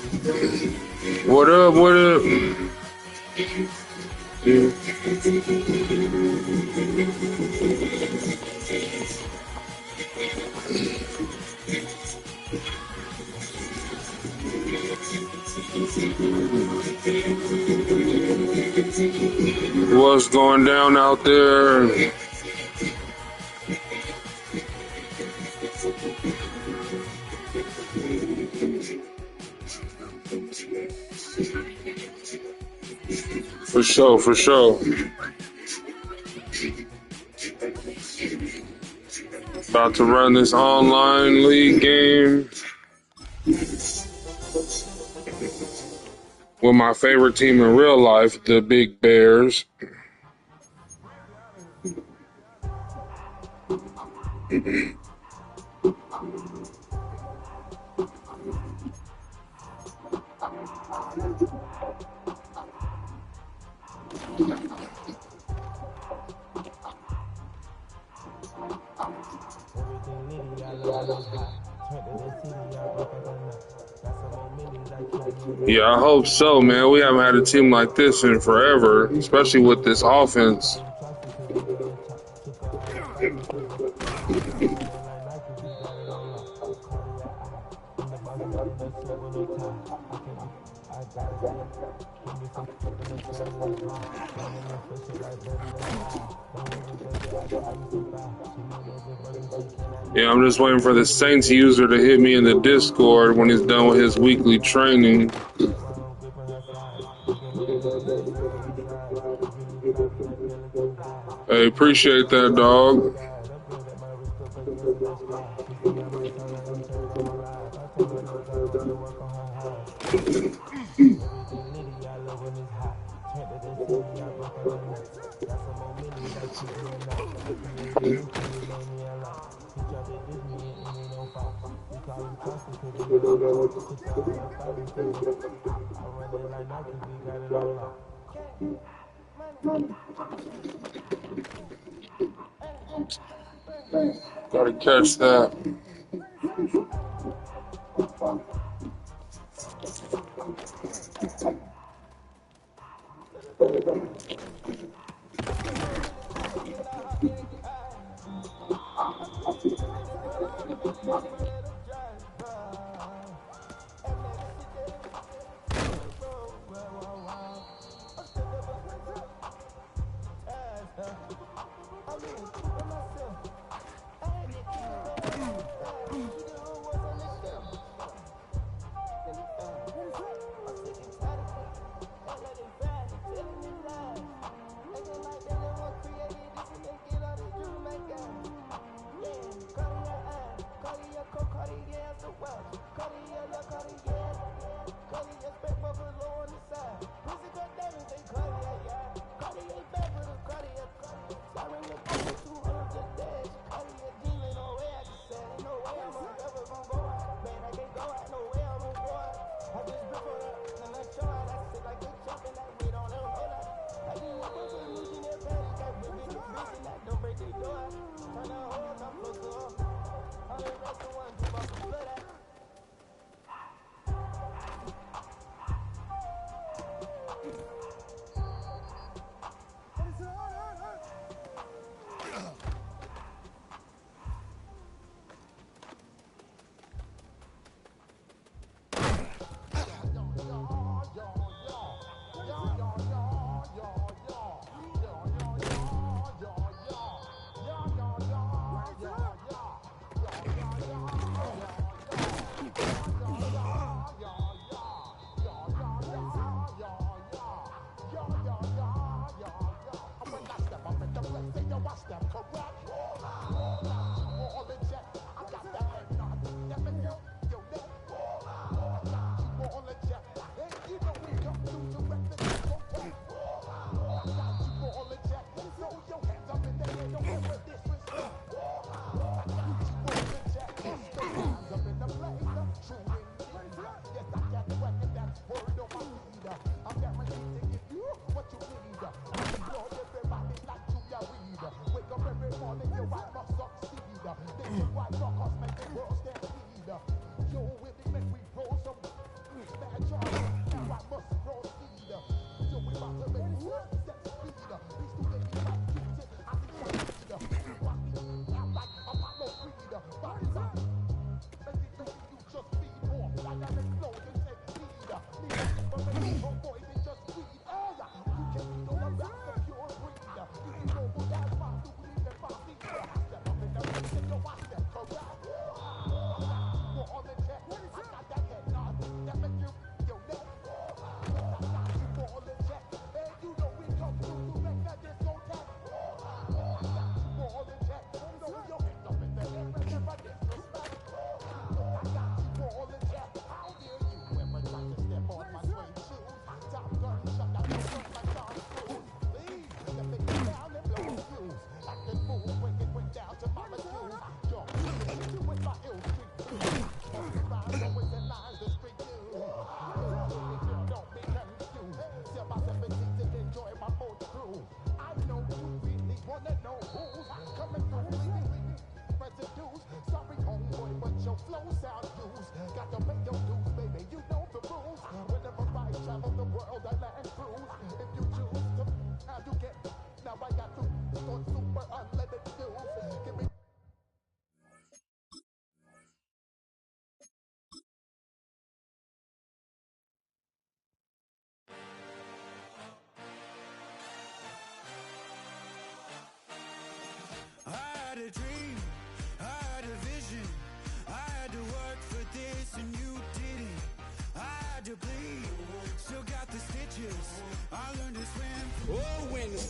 What up? What up? What's going down out there? For sure, for sure. About to run this online league game with my favorite team in real life, the Big Bears. Yeah, I hope so, man. We haven't had a team like this in forever, especially with this offense. Yeah, I'm just waiting for the Saints user to hit me in the Discord when he's done with his weekly training. Hey, appreciate that, dog. Gotta catch that.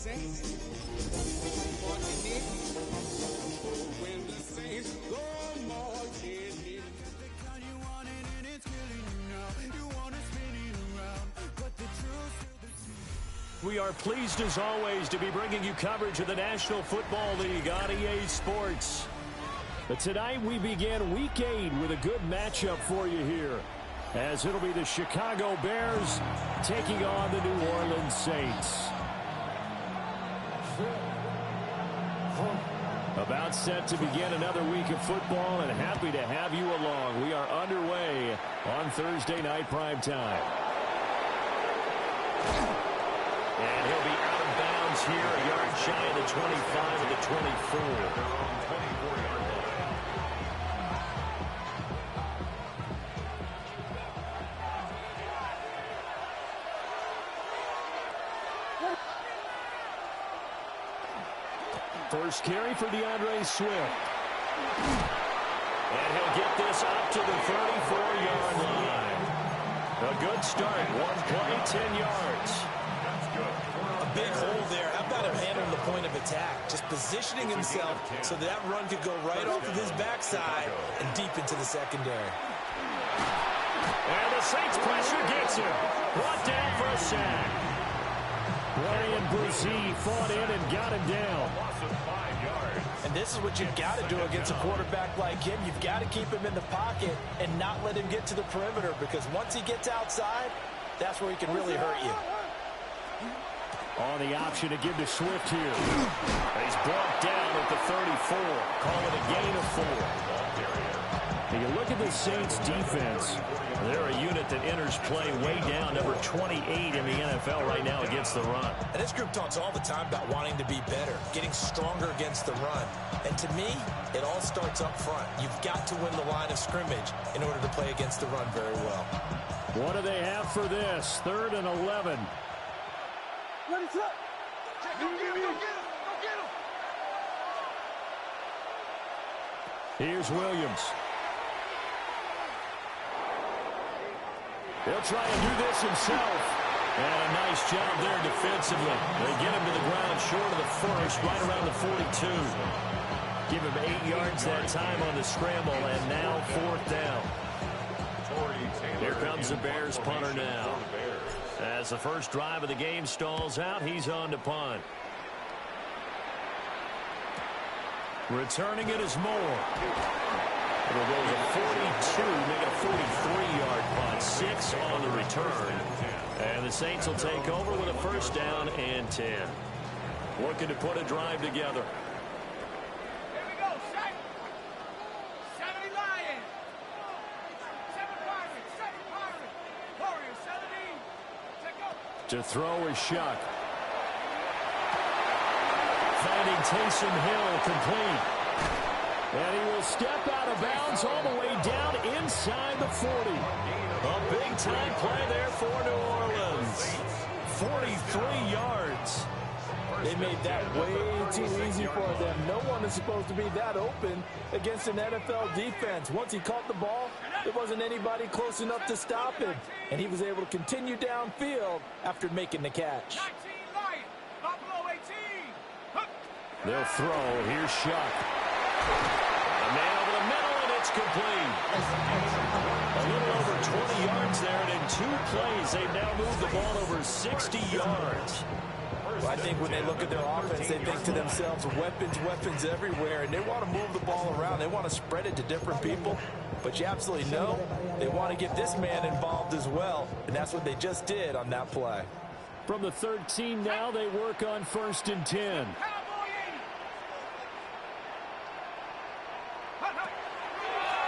We are pleased as always to be bringing you coverage of the National Football League on EA Sports. But tonight we begin Week 8 with a good matchup for you here, as it'll be the Chicago Bears taking on the New Orleans Saints. About set to begin another week of football, and happy to have you along. We are underway on Thursday night primetime. And he'll be out of bounds here, a yard shy of the 25 of the 24. First carry for DeAndre Swift. And he'll get this up to the 34-yard line. A good start. One play, 10 yards. A big hole there. How about him handling the point of attack? Just positioning himself so that run could go right off of his backside and deep into the secondary. And the Saints pressure gets him. Brought down for a sack. Brian Brzee fought in and got him down. And this is what you've got to do against a quarterback like him. You've got to keep him in the pocket and not let him get to the perimeter, because once he gets outside, that's where he can really hurt you. On the option to give to Swift here. He's brought down at the 34. Call it a gain of 4. Now you look at the Saints defense. They're a unit that enters play way down, number 28 in the NFL right now against the run. And this group talks all the time about wanting to be better, getting stronger against the run. And to me, it all starts up front. You've got to win the line of scrimmage in order to play against the run very well. What do they have for this? 3rd and 11. Let it up. Go get him. Go get him. Go get him. Here's Williams. He'll try and do this himself. And a nice job there defensively. They get him to the ground short of the first, right around the 42. Give him 8 yards that time on the scramble, and now 4th down. Here comes the Bears punter now. As the first drive of the game stalls out, he's on to punt. Returning it is Moore. It'll go to 42, make it a 43-yard punt. 6 on the return. And the Saints will take over with a 1st down and 10. Looking to put a drive together. Here we go. 70 Lions. 7 Pirates. 7 Pirates. Warriors. 17. Take go. To throw is Shuck. Finding Taysom Hill complete. And he will step out of bounds all the way down inside the 40. A big-time play there for New Orleans. 43 yards. They made that way too easy for them. No one is supposed to be that open against an NFL defense. Once he caught the ball, there wasn't anybody close enough to stop him. And he was able to continue downfield after making the catch. 19 Lions. Buffalo 18. They'll throw. Here's Shuck. A man over the middle, and it's complete. A little over 20 yards there, and in 2 plays, they've now moved the ball over 60 yards. Well, I think when they look at their offense, they think to themselves, weapons everywhere, and they want to move the ball around. They want to spread it to different people. But you absolutely know they want to get this man involved as well, and that's what they just did on that play. From the 13 now, they work on 1st and 10.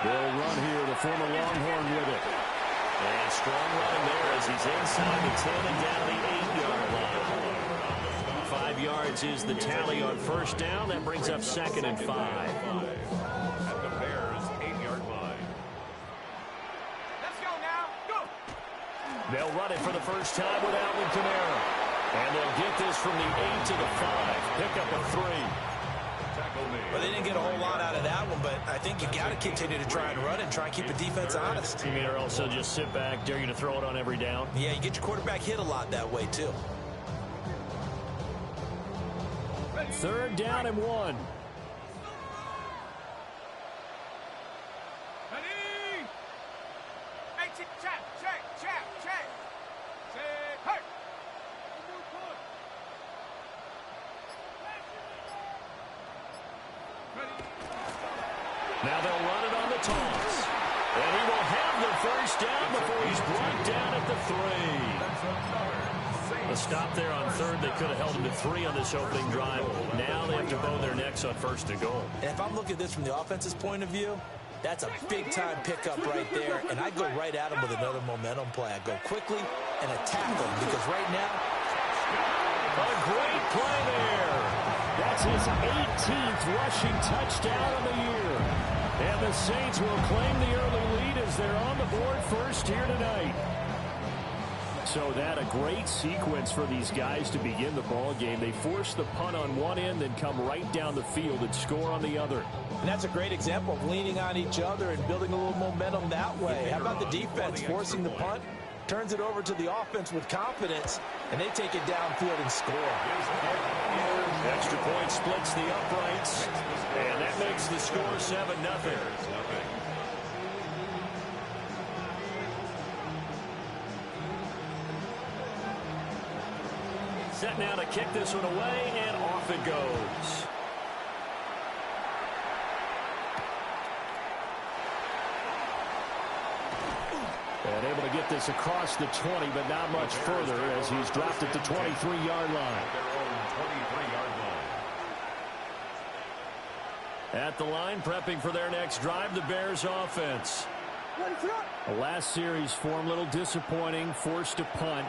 They'll run here, the former Longhorn with it. And strong running there as he's inside the 10 and down the 8-yard line. 5 yards is the tally on 1st down. That brings up 2nd and 5. At the Bears' 8-yard line. Let's go now. Go. They'll run it for the first time with Alvin Kamara. And they'll get this from the 8 to the 5. Pick up a 3. Well, they didn't get a whole lot out of that one, but I think you got to continue to try and run and try and keep the defense honest. You mean, or also just sit back, dare you to throw it on every down? Yeah, you get your quarterback hit a lot that way, too. 3rd down and 1. Ready? Hey, check. Say, hey. Now they'll run it on the toss. And he will have the 1st down before he's brought down at the 3. A stop there on 3rd. They could have held him to 3 on this opening drive. Now they have to bone their necks on 1st and goal. And if I'm looking at this from the offense's point of view, that's a big-time pickup right there. And I go right at him with another momentum play. I go quickly and attack him because right now, a great play there. That's his 18th rushing touchdown of the year. And the Saints will claim the early lead as they're on the board first here tonight. So that a great sequence for these guys to begin the ball game. They force the punt on one end, then come right down the field and score on the other. and that's a great example of leaning on each other and building a little momentum that way. How about the defense forcing the punt? Turns it over to the offense with confidence, and they take it downfield and score. Extra point splits the uprights, and that makes the score 7-0. Set now to kick this one away, and off it goes. And able to get this across the 20, but not much further as he's dropped at the 23-yard line. At the line, prepping for their next drive, the Bears offense. The last series for them, a little disappointing, forced to punt.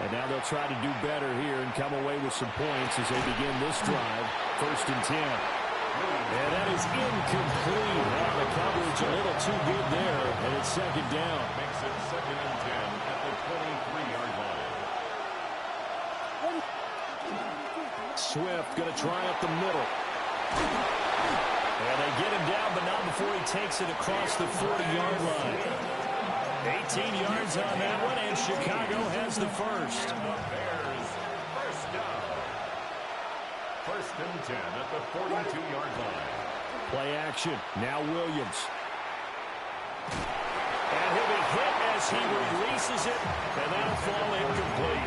And now they'll try to do better here and come away with some points as they begin this drive. 1st and 10. And that is incomplete. Wow, the coverage a little too good there, and it's 2nd down. Makes it 2nd and 10 at the 23-yard line. Swift going to try up the middle. And they get him down, but not before he takes it across the 40-yard line. 18 yards on that one, and Chicago has the first. And the Bears, first down. 1st and 10 at the 42-yard line. Play action. Now Williams. And he'll be hit as he releases it, and that'll fall incomplete.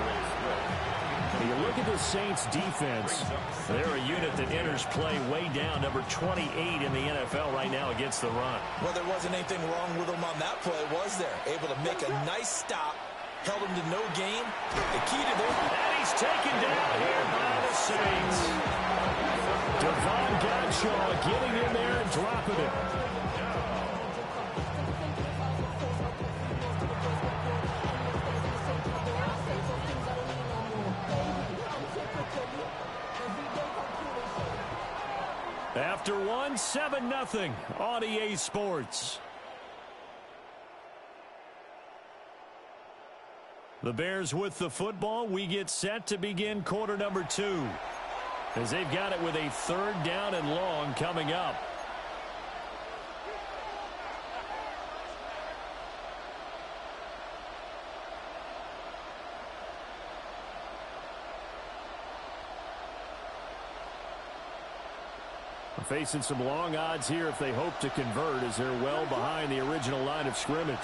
You look at the Saints defense. They're a unit that enters play way down, number 28 in the NFL right now against the run. Well, there wasn't anything wrong with them on that play, was there? Able to make a nice stop, held him to no gain. The key to their... And he's taken down here by the Saints. Devon Godshaw getting in there and dropping it. After one, 7-0 on EA Sports. The Bears with the football. We get set to begin quarter number 2. As they've got it with a 3rd down and long coming up. Facing some long odds here if they hope to convert, as they're well behind the original line of scrimmage.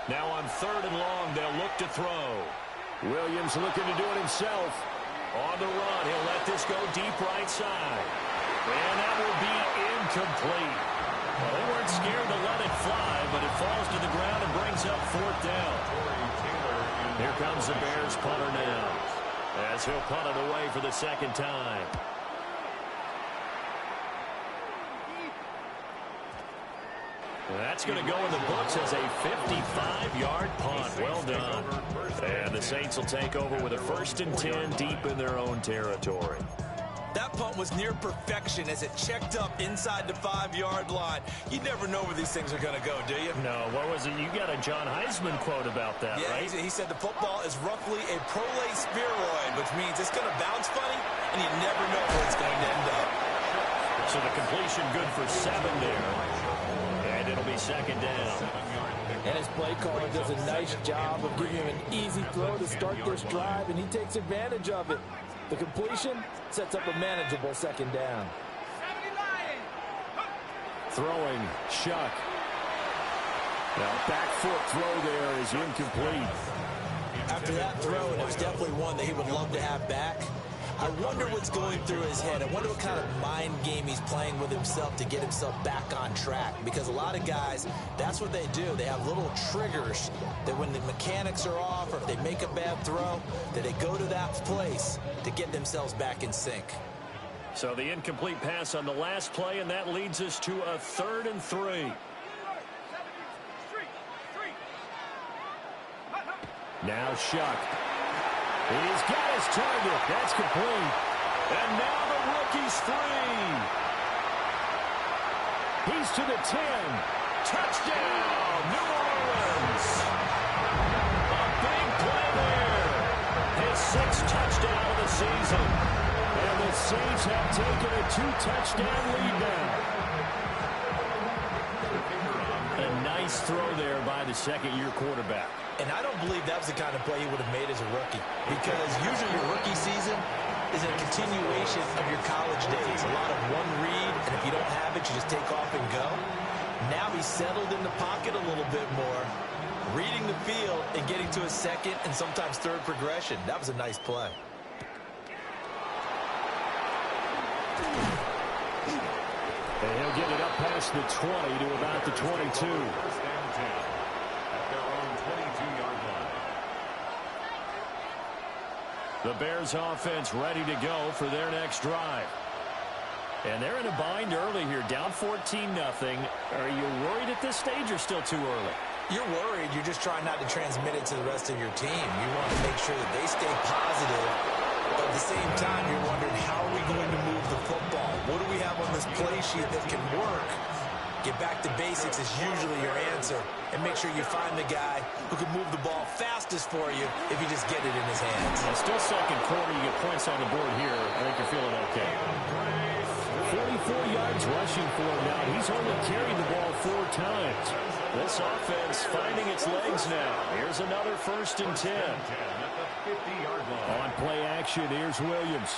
Now on 3rd and long, they'll look to throw. Williams looking to do it himself. On the run, he'll let this go deep right side. And that will be incomplete. Well, they weren't scared to let it fly, but it falls to the ground and brings up 4th down. Here comes the Bears punter now, as he'll punt it away for the 2nd time. That's going to go in the books as a 55-yard punt. Well done. And the Saints will take over with a 1st and 10 deep in their own territory. That punt was near perfection as it checked up inside the 5-yard line. You never know where these things are going to go, do you? No, what was it? You got a John Heisman quote about that, yeah, right? He said the football is roughly a prolate spheroid, which means it's going to bounce funny, and you never know where it's going to end up. So the completion good for 7 there. And it'll be 2nd down. 7-yard pickup And his play caller does a nice job of giving him an easy throw to start this drive, and he takes advantage of it. The completion sets up a manageable second down. Throwing, Shuck. Now, back foot throw there is incomplete. After that throw, and it was definitely one that he would love to have back, I wonder what's going through his head. I wonder what kind of mind game he's playing with himself to get himself back on track. Because a lot of guys, that's what they do. They have little triggers that when the mechanics are off or if they make a bad throw, that they go to that place to get themselves back in sync. So the incomplete pass on the last play, and that leads us to a 3rd and 3. Now Shuck. He's got his target. That's complete. And now the rookie's free. He's to the 10. Touchdown, New Orleans. A big play there. His 6th touchdown of the season. And the Saints have taken a 2-touchdown lead now. A nice throw there by the second-year quarterback. And I don't believe that was the kind of play he would have made as a rookie. Because usually your rookie season is a continuation of your college days. A lot of one read, and if you don't have it, you just take off and go. Now he's settled in the pocket a little bit more, reading the field and getting to a second and sometimes third progression. That was a nice play. And he'll get it up past the 20 to about the 22. The Bears offense ready to go for their next drive. And they're in a bind early here, down 14-0. Are you worried at this stage or still too early? You're worried. You're just trying not to transmit it to the rest of your team. You want to make sure that they stay positive. But at the same time, you're wondering, how are we going to move the football? What do we have on this play sheet that can work? Get back to basics is usually your answer. And make sure you find the guy who can move the ball fastest for you if you just get it in his hands. Well, still second quarter. You get points on the board here. I think you're feeling okay. 44 yards rushing for him now. He's only carried the ball 4 times. This offense finding its legs now. Here's another 1st and 10. On play action, here's Williams.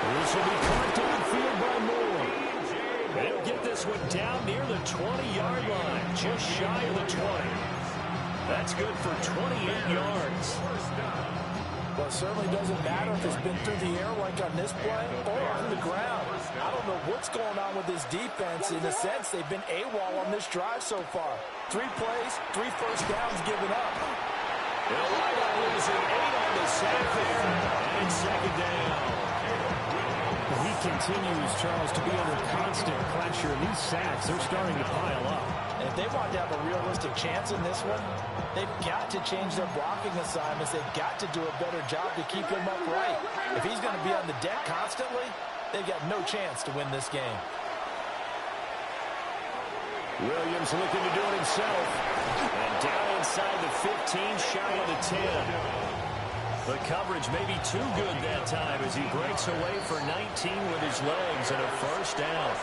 This will be caught downfield by Moore. They'll get this one down near the 20-yard line, just shy of the 20. That's good for 28 yards. Well, it certainly doesn't matter if it's been through the air like on this play or on the ground. I don't know what's going on with this defense. In a sense, they've been AWOL on this drive so far. 3 plays, 3 first downs given up. They'll wind up losing 8 on the sack there, and second down. He continues, Charles, to be under constant pressure. These sacks, they're starting to pile up. And if they want to have a realistic chance in this one, they've got to change their blocking assignments. They've got to do a better job to keep him upright. If he's going to be on the deck constantly, they've got no chance to win this game. Williams looking to do it himself. And down inside the 15, shy of the 10. The coverage may be too good that time as he breaks away for 19 with his legs and a first down.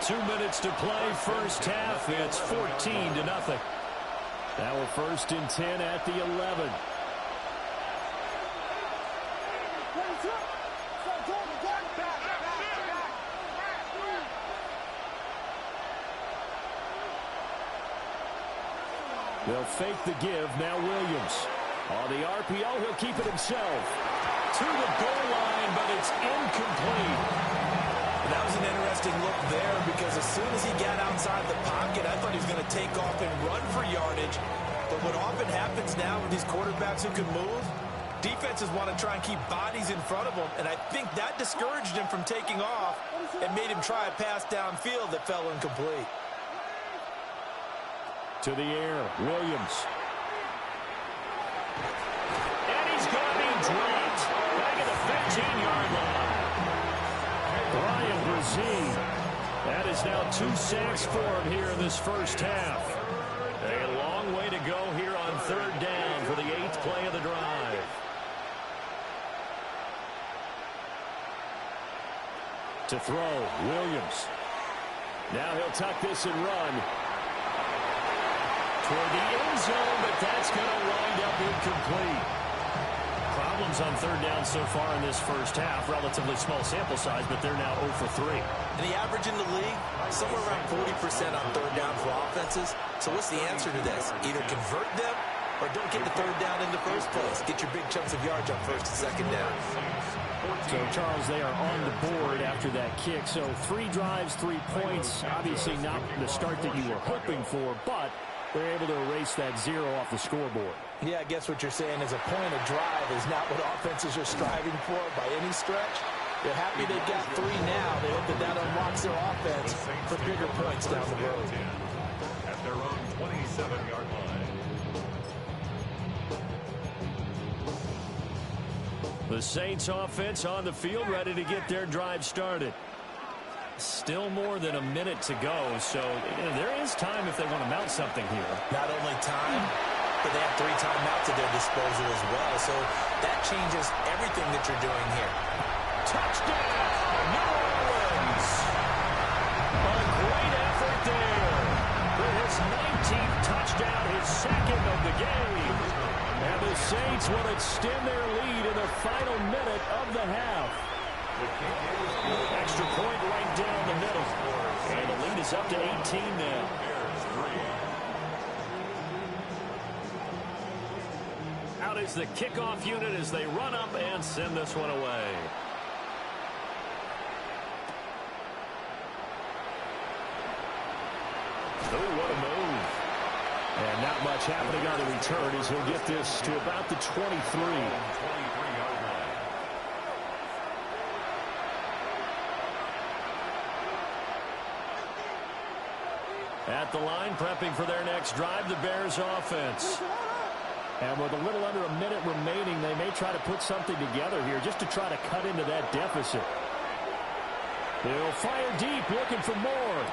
2 minutes to play first half. It's 14-0. Now a 1st and 10 at the 11. They'll fake the give. Now Williams. On the RPO, he'll keep it himself. To the goal line, but it's incomplete. That was an interesting look there because as soon as he got outside the pocket, I thought he was going to take off and run for yardage. But what often happens now with these quarterbacks who can move, defenses want to try and keep bodies in front of them, and I think that discouraged him from taking off and made him try a pass downfield that fell incomplete. To the air, Williams. And he's going to be dropped back at the 15-yard line. Brian Brzee. That is now 2 sacks for him here in this first half. A long way to go here on 3rd down for the 8th play of the drive. To throw, Williams. Now he'll tuck this and run toward the end zone, but that's going to wind up incomplete. Problems on third down so far in this first half. Relatively small sample size, but they're now 0 for 3. And the average in the league, somewhere around 40% on third down for offenses. So what's the answer to this? Either convert them or don't get the third down in the first place. Get your big chunks of yards on first and second down. So, Charles, they are on the board after that kick. So 3 drives, 3 points. Obviously not the start that you were hoping for, but they're able to erase that 0 off the scoreboard. Yeah, I guess what you're saying is a point of drive is not what offenses are striving for by any stretch. They're happy they got 3 now. They hope that that unlocks their offense for bigger points down the road. At their own 27-yard line. The Saints offense on the field, ready to get their drive started. Still more than a minute to go, so there is time if they want to mount something here. Not only time, but they have 3 timeouts at their disposal as well. So that changes everything that you're doing here. Touchdown, New Orleans! A great effort there. With his 19th touchdown, his second of the game. And the Saints will extend their lead in the final minute of the half. Extra point right down the middle. And the lead is up to 18 now. Out is the kickoff unit as they run up and send this one away. Oh, what a move. And not much happening on the return as he'll get this to about the 23. At the line, prepping for their next drive, the Bears offense. And with a little under a minute remaining, they may try to put something together here just to try to cut into that deficit. They'll fire deep, looking for more.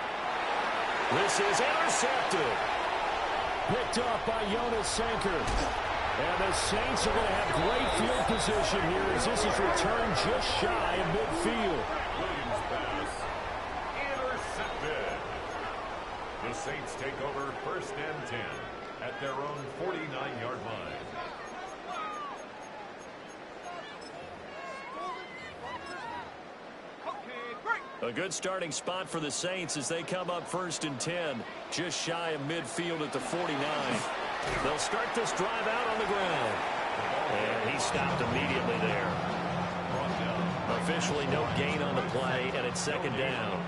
This is intercepted. Picked off by Jonas Sanker. And the Saints are going to have great field position here as this is returned just shy of midfield. Williams pass. Intercepted. The Saints take over 1st and 10 at their own 49-yard line. A good starting spot for the Saints as they come up 1st and 10, just shy of midfield at the 49. They'll start this drive out on the ground. And he stopped immediately there. Officially no gain on the play, and it's 2nd down.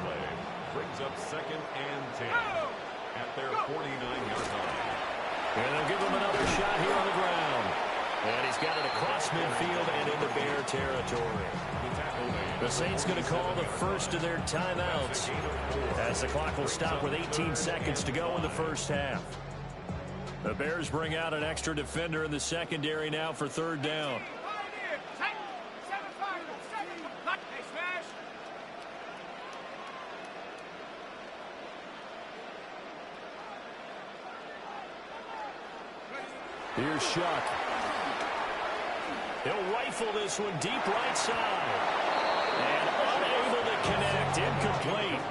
Brings up 2nd and 10 at their 49-yard line. And they'll give him another shot here on the ground. And he's got it across midfield and into Bear territory. The Saints going to call the first of their timeouts as the clock will stop with 18 seconds to go in the first half. The Bears bring out an extra defender in the secondary now for 3rd down. Here's Shuck. He'll rifle this one deep right side. And unable to connect. Incomplete.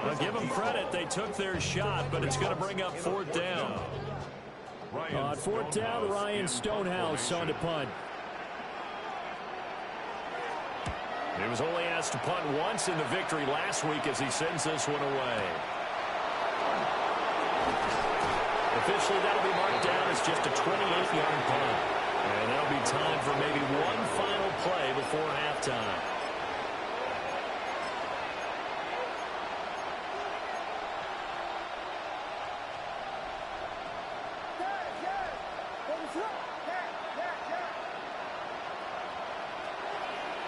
I'll give them credit. They took their shot, but it's going to bring up 4th down. On 4th down, Ryan Stonehouse on to punt. He was only asked to punt once in the victory last week as he sends this one away. Officially, that'll be marked down as just a 28-yard punt. And that'll be time for maybe one final play before halftime.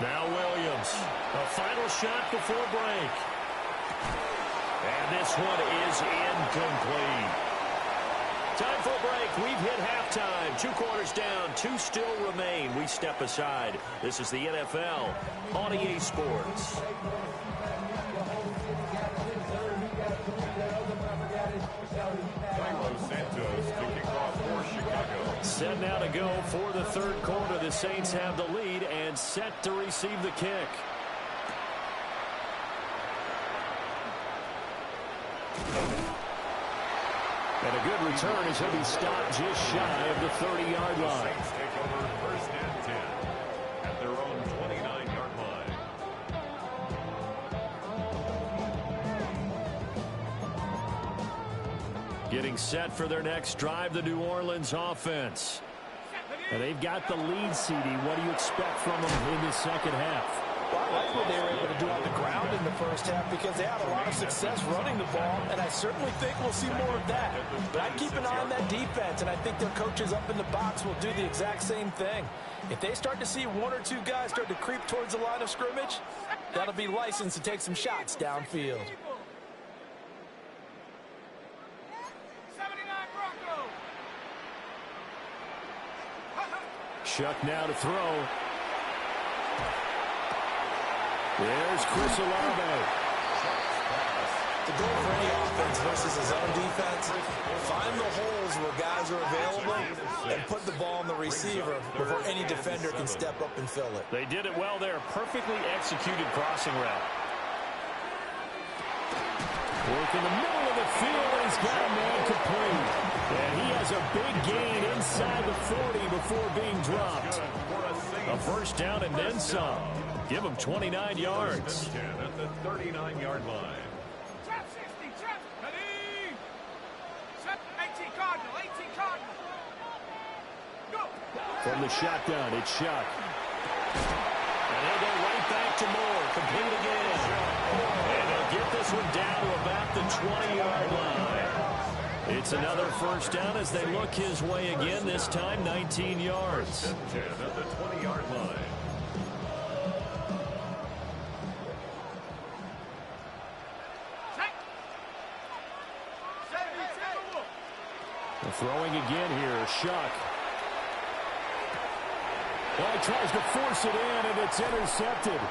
Now Williams, a final shot before break. And this one is incomplete. Time for a break. We've hit halftime. 2 quarters down. 2 still remain. We step aside. This is the NFL on EA Sports. Santos to kick off for Chicago. Set now to go for the 3rd quarter. The Saints have the lead and set to receive the kick. And a good return as he'll be stopped just shy of the 30-yard line. Saints take over first and 10 at their own 29-yard line. Getting set for their next drive, the New Orleans offense. And they've got the lead, CD. What do you expect from them in the second half? Well, I like what they were able to do on the ground in the first half because they had a lot of success running the ball, and I certainly think we'll see more of that. But I'd keep an eye on that defense, and I think their coaches up in the box will do the exact same thing. If they start to see one or two guys start to creep towards the line of scrimmage, that'll be licensed to take some shots downfield. 79 Bronco. Shuck now to throw. There's Chris Olave. The goal for any offense versus his own defense, find the holes where guys are available and put the ball on the receiver before any defender can step up and fill it. They did it well there. Perfectly executed crossing route. Work in the middle of the field, and he's got a man complete. And he has a big gain inside the 40 before being dropped. A first down and then some. Give him 29 yards. At the 39-yard line. Trap 60, trap. Ready. 18 Cardinal, 18 Cardinal. Go. From the shotgun, it's Shuck. And he'll go right back to Moore. Complete again. And he'll get this one down to about the 20-yard line. It's another first down as they look his way again, this time 19 yards. 10 at the 20-yard line. Throwing again here, Shuck. Oh, he tries to force it in, and it's intercepted.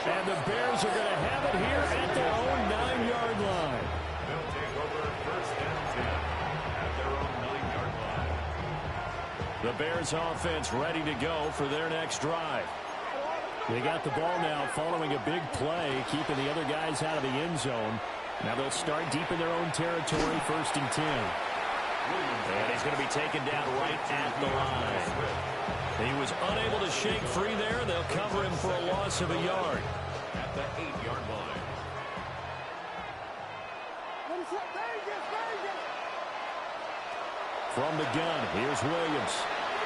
And the Bears are going to have it here at their own 9-yard line. They'll take over first and 10 at their own 9-yard line. The Bears offense ready to go for their next drive. They got the ball now following a big play, keeping the other guys out of the end zone. Now they'll start deep in their own territory, first and 10. And he's going to be taken down right at the line. He was unable to shake free there. They'll cover him for a loss of a yard. At the 8-yard line. From the gun, here's Williams.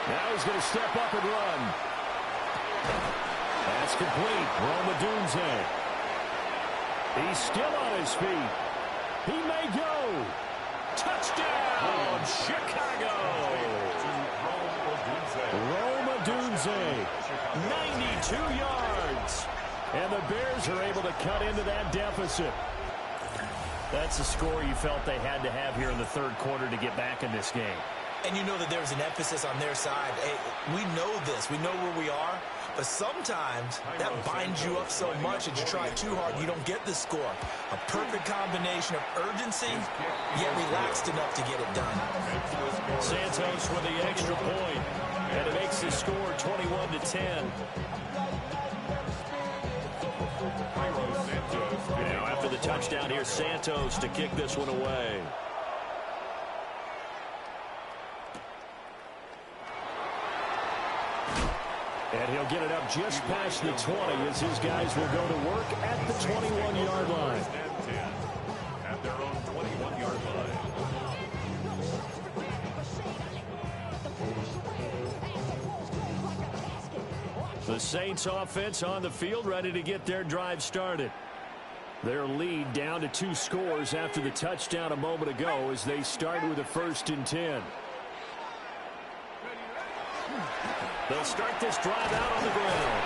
Now he's going to step up and run. That's complete. Roma Dunze. He's still on his feet. He may go. Touchdown, Chicago! Roma Dunze, 92 yards. And the Bears are able to cut into that deficit. That's the score you felt they had to have here in the third quarter to get back in this game. And you know that there's an emphasis on their side. Hey, we know this. We know where we are. But sometimes that binds you up so much that you try too hard, you don't get the score. A perfect combination of urgency, yet relaxed enough to get it done. Santos with the extra point, and it makes the score 21-10. Now after the touchdown, here's Santos to kick this one away. And he'll get it up just past the 20 as his guys will go to work at the 21-yard line. At their own 21-yard line. The Saints offense on the field ready to get their drive started. Their lead down to 2 scores after the touchdown a moment ago as they start with a first and 10. They'll start this drive out on the ground.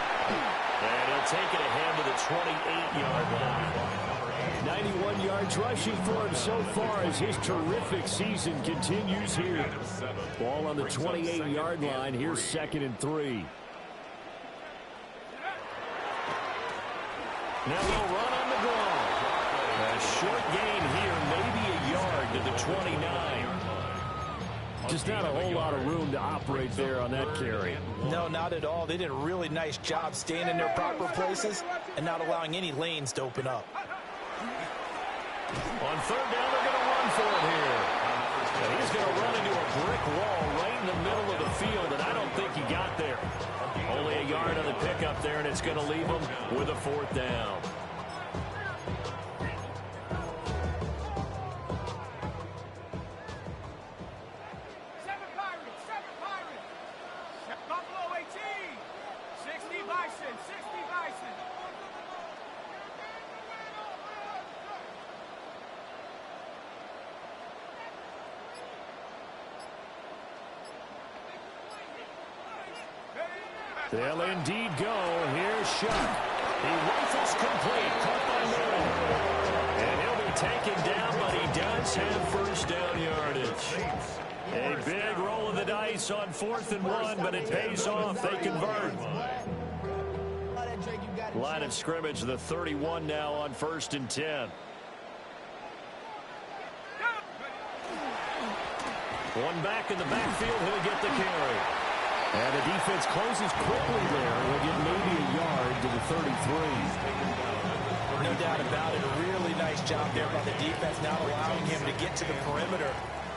And he'll take it ahead to the 28-yard line. 91 yards rushing for him so far as his terrific season continues here. Ball on the 28-yard line. Here's 2nd and 3. Now they'll run on the ground. A short gain here, maybe a yard to the 29. Just not a whole lot of room to operate there on that carry. No, not at all. They did a really nice job staying in their proper places and not allowing any lanes to open up. On third down, they're going to run for it here. And he's going to run into a brick wall right in the middle of the field, and I don't think he got there. Only a yard on the pickup there, and it's going to leave him with a fourth down. Buffalo 18. 60 Bison. 60 Bison. They'll indeed go. Here's Shuck. He rifles complete. Caught by Moore. And he'll be taken down, but he does have first down yardage. A big roll of the dice on 4th and 1, but it pays off. They convert. Line of scrimmage, the 31 now on 1st and 10. One back in the backfield. He'll get the carry. And the defense closes quickly there. He'll get maybe a yard to the 33. No doubt about it. A really nice job there by the defense, not allowing him to get to the perimeter.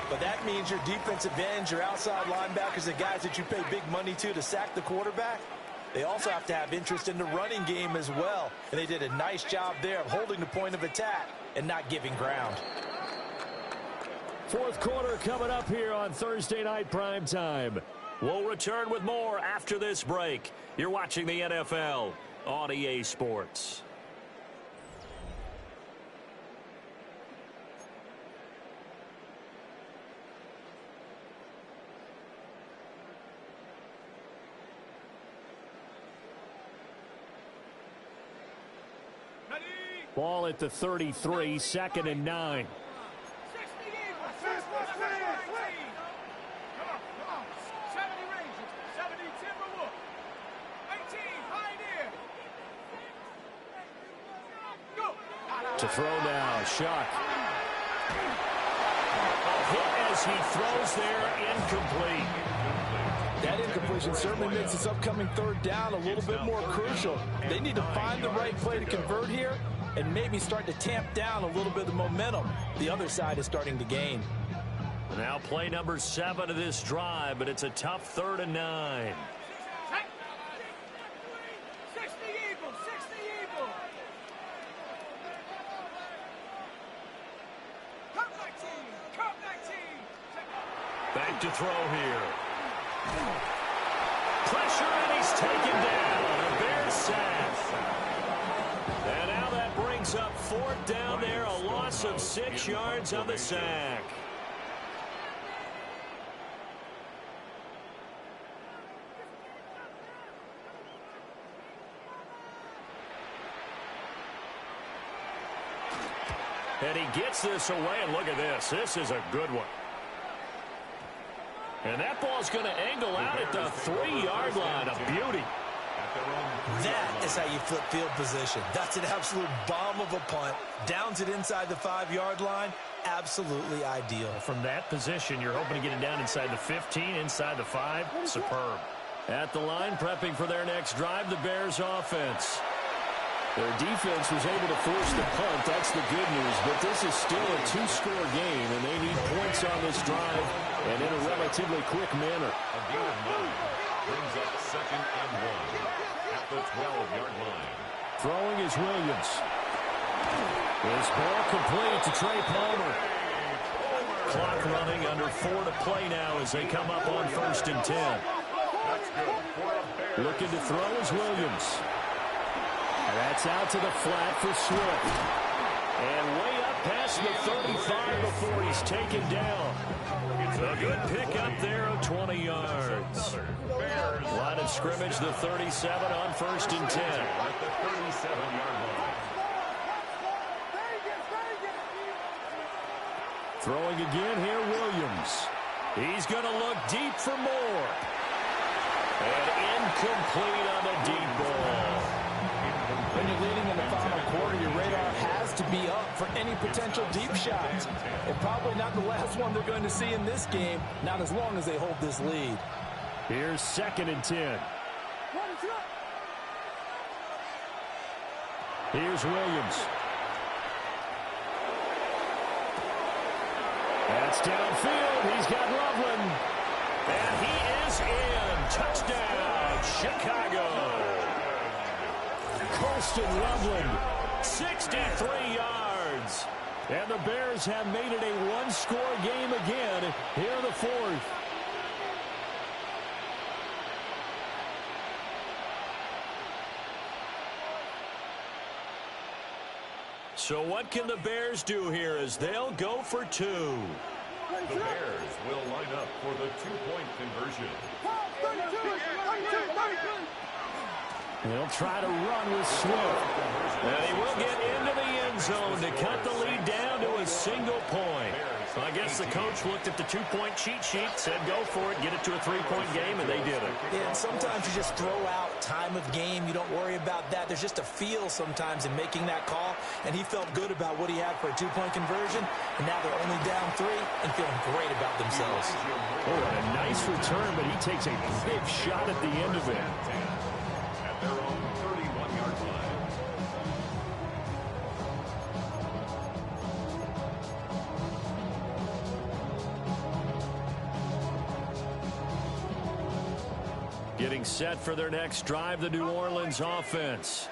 But that means your defensive ends, your outside linebackers, the guys that you pay big money to sack the quarterback, they also have to have interest in the running game as well. And they did a nice job there of holding the point of attack and not giving ground. Fourth quarter coming up here on Thursday Night Primetime. We'll return with more after this break. You're watching the NFL on EA Sports. Ball at the 33, 2nd and 9. 60 Eagles. 70 Rangers. 70 Timberwolves. 18 Pioneer. Go. To throw now, Shuck. A hit as he throws there, incomplete. That incompletion certainly makes this upcoming third down a little bit more crucial. They need to find the right play to convert here and maybe start to tamp down a little bit of the momentum the other side is starting to gain. Now play number 7 of this drive, but it's a tough 3rd and 9. 60 Eagles. 60 Eagles. Come back team. Come back team. Back to throw here. Pressure, and he's taken down. A Bears sack. And now that brings up 4th down there, a loss of 6 yards on the sack. And he gets this away, and look at this. This is a good one. And that ball's going to angle out at the 3-yard line. A beauty. That is how you flip field position. That's an absolute bomb of a punt. Downs it inside the 5-yard line. Absolutely ideal. From that position, you're hoping to get it down inside the 15, inside the 5. Superb. At the line, prepping for their next drive, the Bears offense. Their defense was able to force the punt. That's the good news. But this is still a 2-score game, and they need points on this drive and in a relatively quick manner. A gain of 9 brings up 2nd and 1 at the 12-yard line. Throwing is Williams. This ball complete to Trey Palmer. Clock running, under 4 to play now as they come up on 1st and 10. That's good for a Bears. Looking to throw is Williams. That's out to the flat for Swift. And way up past the 35 before he's taken down. A good pickup there of 20 yards. Line of scrimmage, the 37 on 1st and 10. At the 37-yard line. Throwing again here, Williams. He's going to look deep for more. And incomplete on the deep ball. When you're leading in the final quarter, your radar has to be up for any potential deep shots. And probably not the last one they're going to see in this game, not as long as they hold this lead. Here's 2nd and 10. Here's Williams. downfield. He's got Loveland. And he is in. Touchdown, Chicago. Colston Loveland, 63 yards. And the Bears have made it a one-score game again here in the fourth. So what can the Bears do here as they'll go for two? The Bears will line up for the two-point conversion. They'll try to run with Swift. And he will get into the end zone to cut the lead down to a single point. So I guess the coach looked at the two-point cheat sheet, said go for it, get it to a three-point game, and they did it. Yeah, and sometimes you just throw out time of game. You don't worry about that. There's just a feel sometimes in making that call, and he felt good about what he had for a two-point conversion, and now they're only down 3 and feeling great about themselves. Oh, and a nice return, but he takes a big shot at the end of it. At their own 31-yard line. Getting set for their next drive, the New Orleans offense.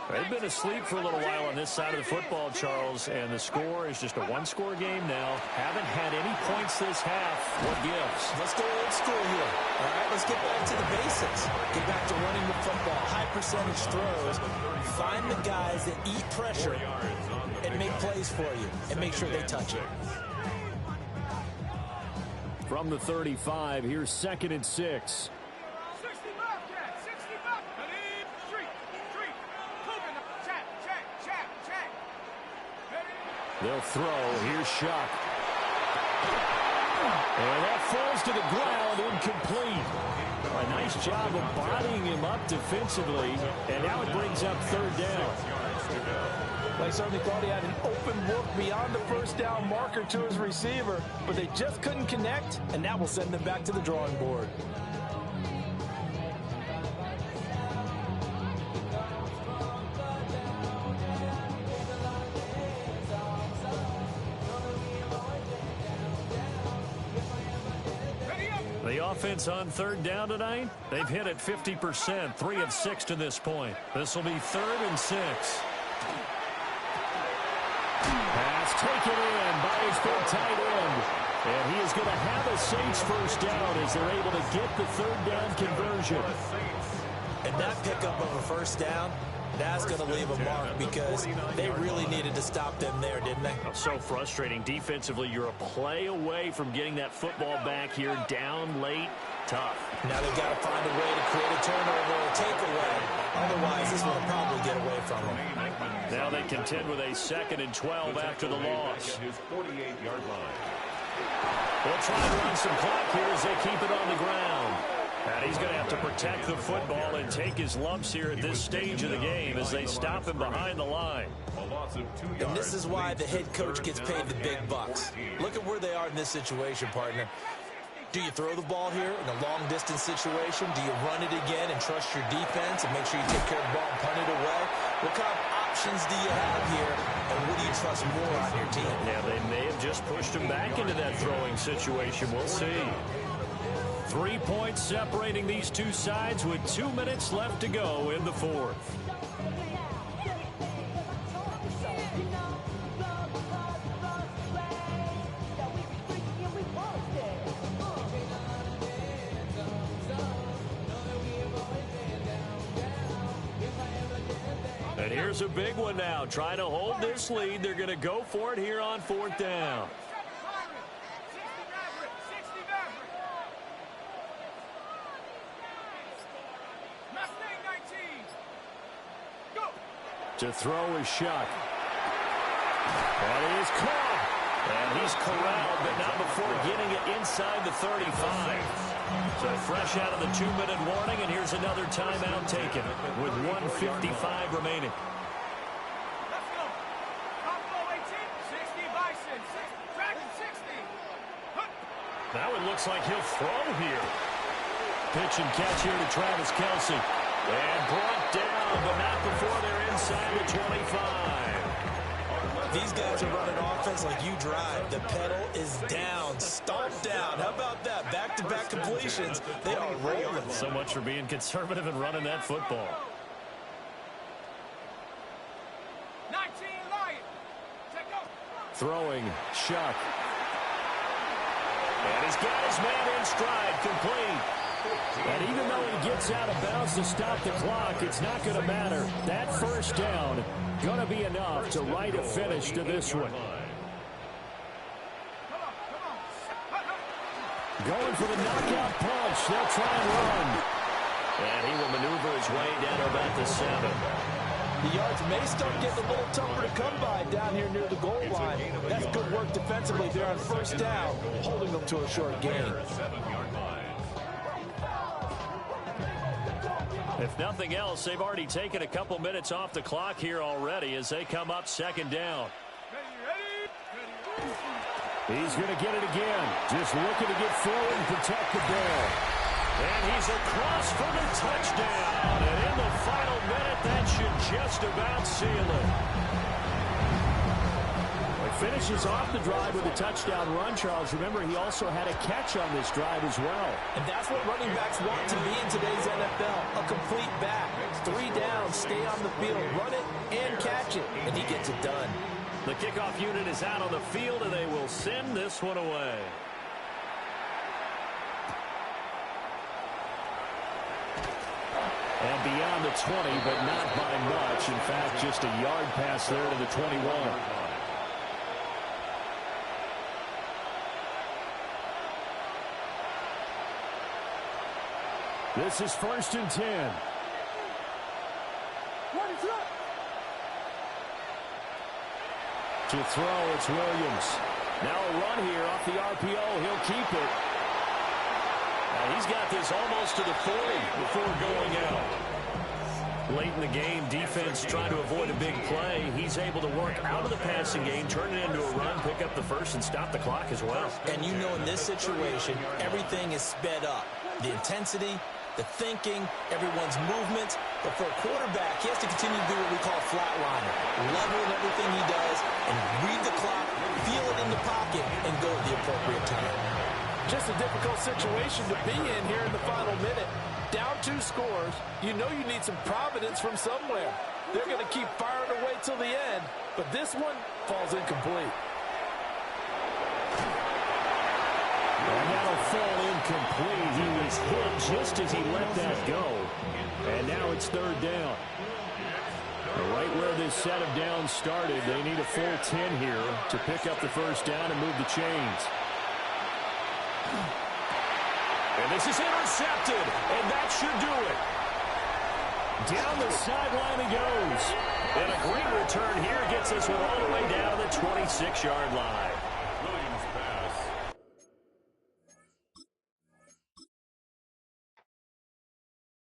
They've been asleep for a little while on this side of the football, Charles, and the score is just a one-score game now. Haven't had any points this half. What gives? Let's go old school here. All right, let's get back to the basics. Get back to running the football, high percentage throws. Find the guys that eat pressure and make plays for you and make sure they touch it. From the 35, here's 2nd and 6. They'll throw. Here's Shuck. And that falls to the ground, incomplete. A nice job of bodying him up defensively, and now it brings up 3rd down. They certainly thought he had an open look beyond the first down marker to his receiver, but they just couldn't connect, and that will send them back to the drawing board. The offense on 3rd down tonight, they've hit it 50%, 3 of 6 to this point. This will be 3rd and 6. Pass taken in by his big tight end. And he is going to have a Saints first down as they're able to get the 3rd down conversion. And that pickup of a first down, that's going to leave a mark because they really needed to stop them there, didn't they? So frustrating. Defensively, you're a play away from getting that football back here, down late, tough. Now they've got to find a way to create a turnover or takeaway. Otherwise, this will probably get away from them. Now they contend with a 2nd and 12 after the loss. His 48-yard line. They'll try to run some clock here as they keep it on the ground. And he's going to have to protect the football and take his lumps here at this stage of the game as they stop him behind the line. And this is why the head coach gets paid the big bucks. Look at where they are in this situation, partner. Do you throw the ball here in a long-distance situation? Do you run it again and trust your defense and make sure you take care of the ball and punt it away? What kind of options do you have here, and what do you trust more on your team? Yeah, they may have just pushed him back into that throwing situation. We'll see. 3 points separating these two sides with 2 minutes left to go in the fourth. And here's a big one now. Trying to hold this lead. They're going to go for it here on 4th down. To throw is Shuck. And he is caught. And he's corralled, but not before getting it inside the 35. So fresh out of the 2-minute warning, and here's another timeout taken with 1:55 remaining. Let's go. Buffalo 18, 60 Bison, 60, Dragon 60. Now it looks like he'll throw here. Pitch and catch here to Travis Kelce. And brought down, but not before they're inside the 25. These guys are running offense like you drive. The pedal is down, stomped down. How about that? Back-to-back completions. They are rolling. So much for being conservative and running that football. 19 Lions. Take go. Throwing, Chuck. And he's got his man in stride, complete. And even though he gets out of bounds to stop the clock, it's not going to matter. That first down going to be enough to write a finish to this one. Going for the knockout punch. They'll try and run. And he will maneuver his way down to about the 7. The yards may start getting a little tougher to come by down here near the goal line. That's good work defensively there on first down, holding them to a short gain. If nothing else, they've already taken a couple minutes off the clock here already as they come up second down. He's going to get it again. Just looking to get forward and protect the ball. And he's across for the touchdown. And in the final minute, that should just about seal it. He finishes off the drive with a touchdown run, Charles. Remember, he also had a catch on this drive as well. And that's what running backs want to be in today's NFL. A complete back. 3 downs, stay on the field, run it, and catch it. And he gets it done. The kickoff unit is out on the field, and they will send this one away. And beyond the 20, but not by much. In fact, just a yard pass there to the 21. This is 1st and 10. To throw, it's Williams. Now a run here off the RPO. He'll keep it. And he's got this almost to the 40 before going out. Late in the game, defense trying to avoid a big play. He's able to work out of the passing game, turn it into a run, pick up the first, and stop the clock as well. And you know in this situation, everything is sped up. The intensity, the thinking, everyone's movement. But for a quarterback, he has to continue to do what we call flatliner. Level in everything he does and read the clock, feel it in the pocket, and go at the appropriate time. Just a difficult situation to be in here in the final minute. Down 2 scores, you know you need some providence from somewhere. They're going to keep firing away till the end, but this one falls incomplete. And that'll fall incomplete. He was hit just as he let that go. And now it's 3rd down. Right where this set of downs started, they need a full 10 here to pick up the first down and move the chains. And this is intercepted, and that should do it. Down the sideline he goes. And a great return here gets this one all the way down to the 26-yard line.